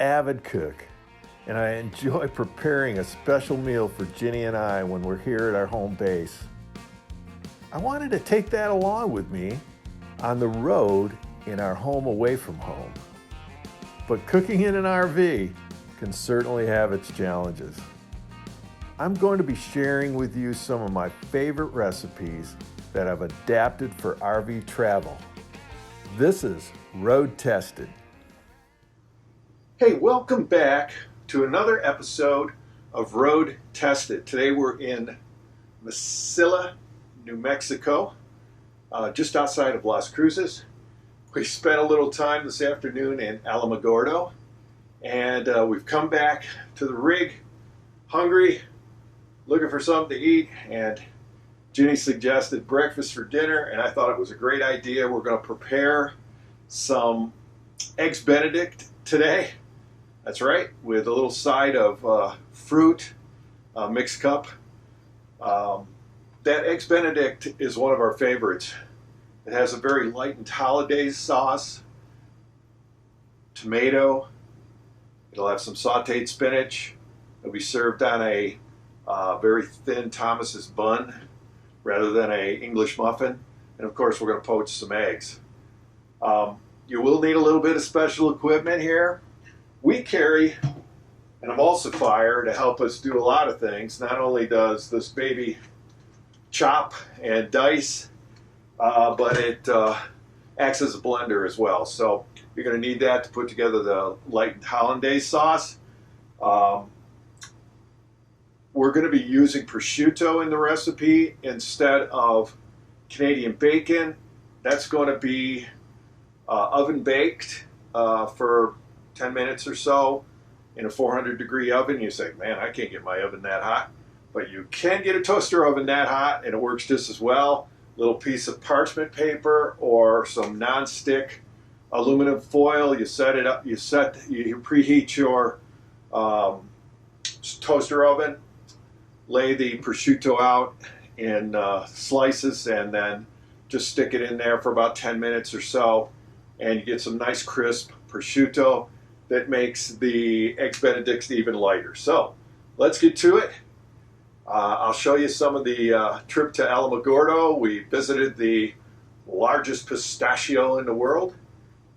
avid cook, and I enjoy preparing a special meal for Ginny and I when we're here at our home base. I wanted to take that along with me on the road in our home away from home. But cooking in an RV can certainly have its challenges. I'm going to be sharing with you some of my favorite recipes that I've adapted for RV travel. This is Road Tested. Hey, welcome back to another episode of Road Tested. Today we're in Mesilla, New Mexico, just outside of Las Cruces. We spent a little time this afternoon in Alamogordo, and we've come back to the rig, hungry, looking for something to eat, and Ginny suggested breakfast for dinner, and I thought it was a great idea. We're going to prepare some Eggs Benedict today. That's right, with a little side of fruit, mixed cup. That Eggs Benedict is one of our favorites. It has a very lightened hollandaise sauce, tomato. It'll have some sauteed spinach. It'll be served on a very thin Thomas's bun rather than a English muffin. And of course, we're going to poach some eggs. You will need a little bit of special equipment here. We carry an emulsifier to help us do a lot of things. Not only does this baby chop and dice, but it acts as a blender as well. So you're going to need that to put together the lightened hollandaise sauce. We're going to be using prosciutto in the recipe instead of Canadian bacon. That's going to be oven baked for 10 minutes or so in a 400-degree oven. You say, man, I can't get my oven that hot. But you can get a toaster oven that hot, and it works just as well. Little piece of parchment paper or some non-stick aluminum foil. You set it up. You preheat your toaster oven. Lay the prosciutto out in slices, and then just stick it in there for about 10 minutes or so, and you get some nice crisp prosciutto that makes the Eggs Benedict even lighter. So let's get to it. I'll show you some of the trip to Alamogordo. We visited the largest pistachio in the world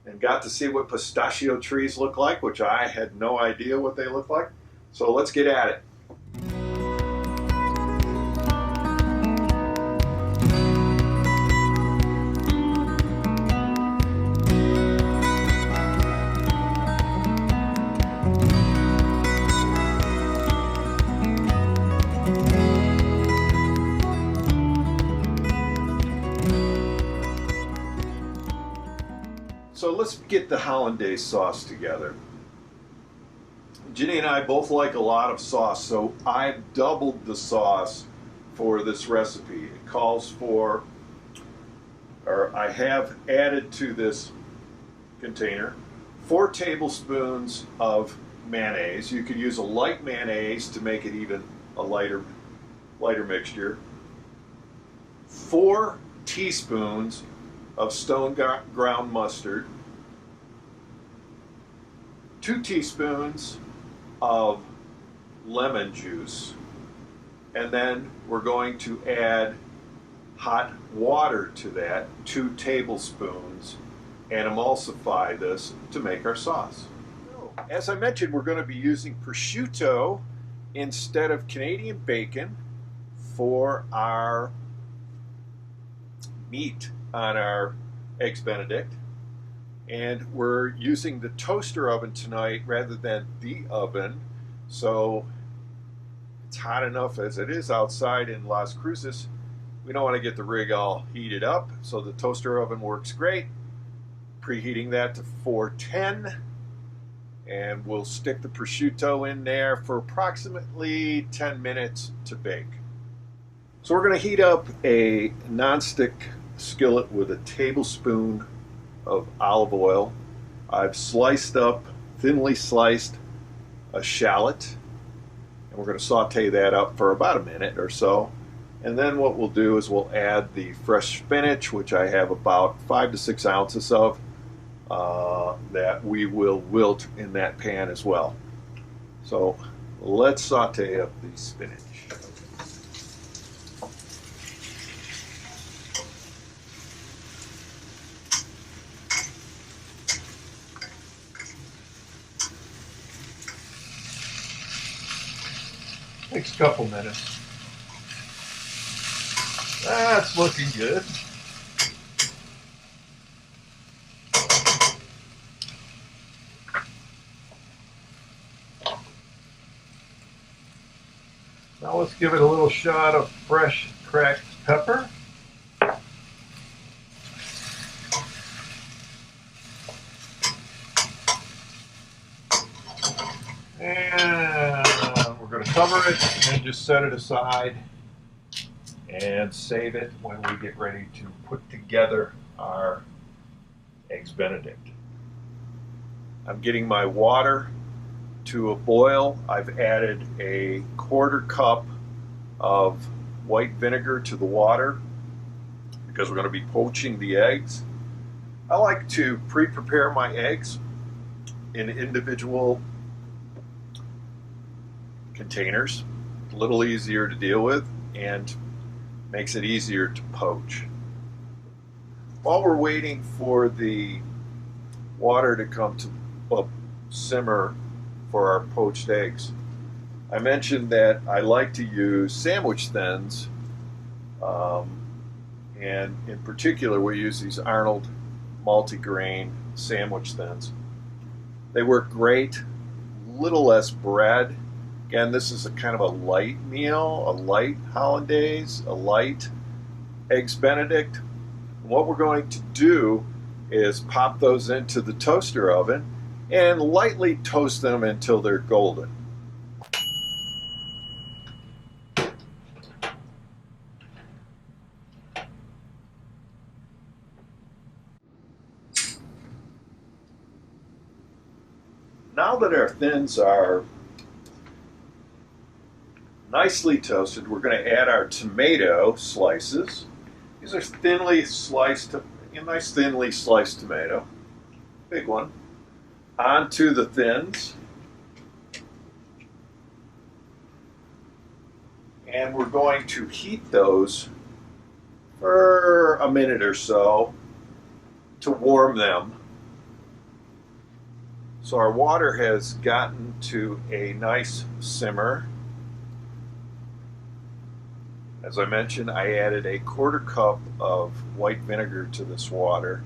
and got to see what pistachio trees look like, which I had no idea what they look like. So let's get at it. So let's get the hollandaise sauce together. Ginny and I both like a lot of sauce, so I've doubled the sauce for this recipe. It calls for, or I have added to this container, 4 tablespoons of mayonnaise. You could use a light mayonnaise to make it even a lighter mixture. 4 teaspoons of stone ground mustard, 2 teaspoons of lemon juice, and then we're going to add hot water to that, 2 tablespoons, and emulsify this to make our sauce. As I mentioned, we're going to be using prosciutto instead of Canadian bacon for our meat on our Eggs Benedict, and we're using the toaster oven tonight rather than the oven, so it's hot enough as it is outside in Las Cruces. We don't want to get the rig all heated up, so the toaster oven works great. Preheating that to 410, and we'll stick the prosciutto in there for approximately 10 minutes to bake. So we're going to heat up a nonstick skillet with a tablespoon of olive oil. I've sliced up, thinly sliced, a shallot, and we're going to saute that up for about a minute or so. And then what we'll do is we'll add the fresh spinach, which I have about 5 to 6 ounces of, that we will wilt in that pan as well. So let's saute up the spinach. Takes a couple minutes. That's looking good. Now let's give it a little shot of fresh cracked pepper. And we're going to cover it and just set it aside and save it when we get ready to put together our Eggs Benedict. I'm getting my water to a boil. I've added a 1/4 cup of white vinegar to the water because we're going to be poaching the eggs. I like to pre-prepare my eggs in individual containers. A little easier to deal with and makes it easier to poach. While we're waiting for the water to come to a simmer for our poached eggs, I mentioned that I like to use sandwich thins, and in particular we use these Arnold multi-grain sandwich thins. They work great, a little less bread. Again, this is a kind of a light meal, a light hollandaise, a light Eggs Benedict. What we're going to do is pop those into the toaster oven and lightly toast them until they're golden. Now that our thins are nicely toasted, we're going to add our tomato slices. These are thinly sliced, a nice thinly sliced tomato, big one, onto the thins. And we're going to heat those for a minute or so to warm them. So our water has gotten to a nice simmer. As I mentioned, I added a 1/4 cup of white vinegar to this water.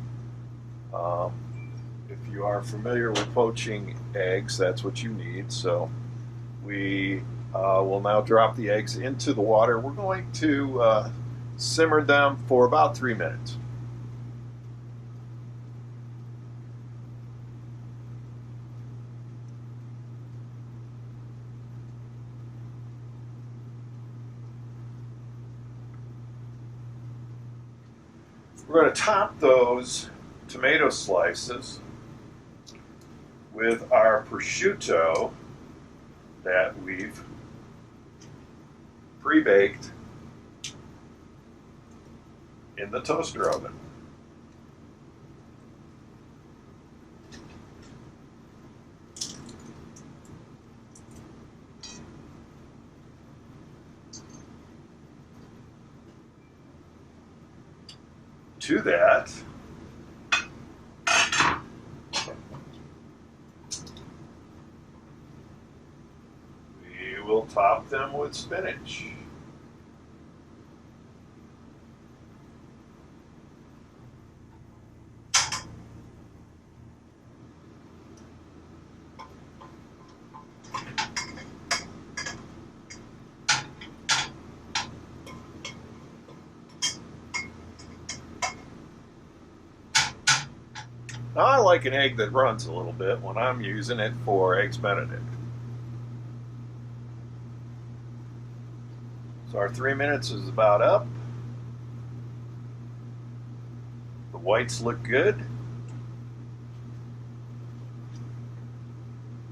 If you are familiar with poaching eggs, that's what you need. So we will now drop the eggs into the water. We're going to simmer them for about 3 minutes. We're going to top those tomato slices with our prosciutto that we've pre-baked in the toaster oven. To that, we will top them with spinach. Now, I like an egg that runs a little bit when I'm using it for Eggs Benedict. So our 3 minutes is about up. The whites look good.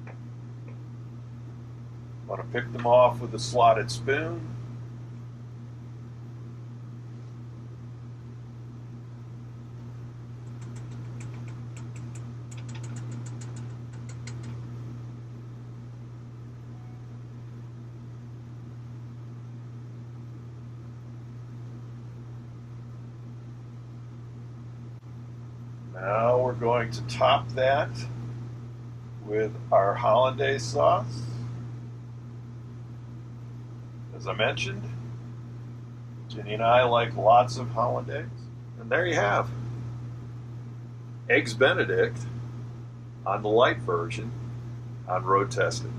I want to pick them off with a slotted spoon. Now we're going to top that with our hollandaise sauce. As I mentioned, Jenny and I like lots of hollandaise. And there you have Eggs Benedict on the light version on Road Tested.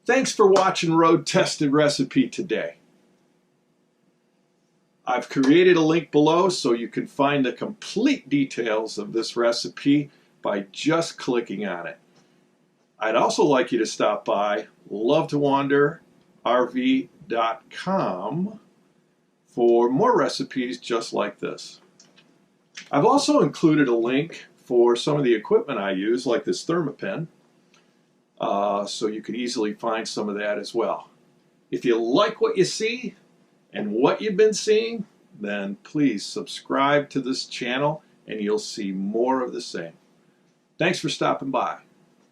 Thanks for watching Road Tested Recipe today. I've created a link below so you can find the complete details of this recipe by just clicking on it. I'd also like you to stop by lovetowanderrv.com for more recipes just like this. I've also included a link for some of the equipment I use, like this thermopen, so you can easily find some of that as well. If you like what you see and what you've been seeing, then please subscribe to this channel and you'll see more of the same. Thanks for stopping by.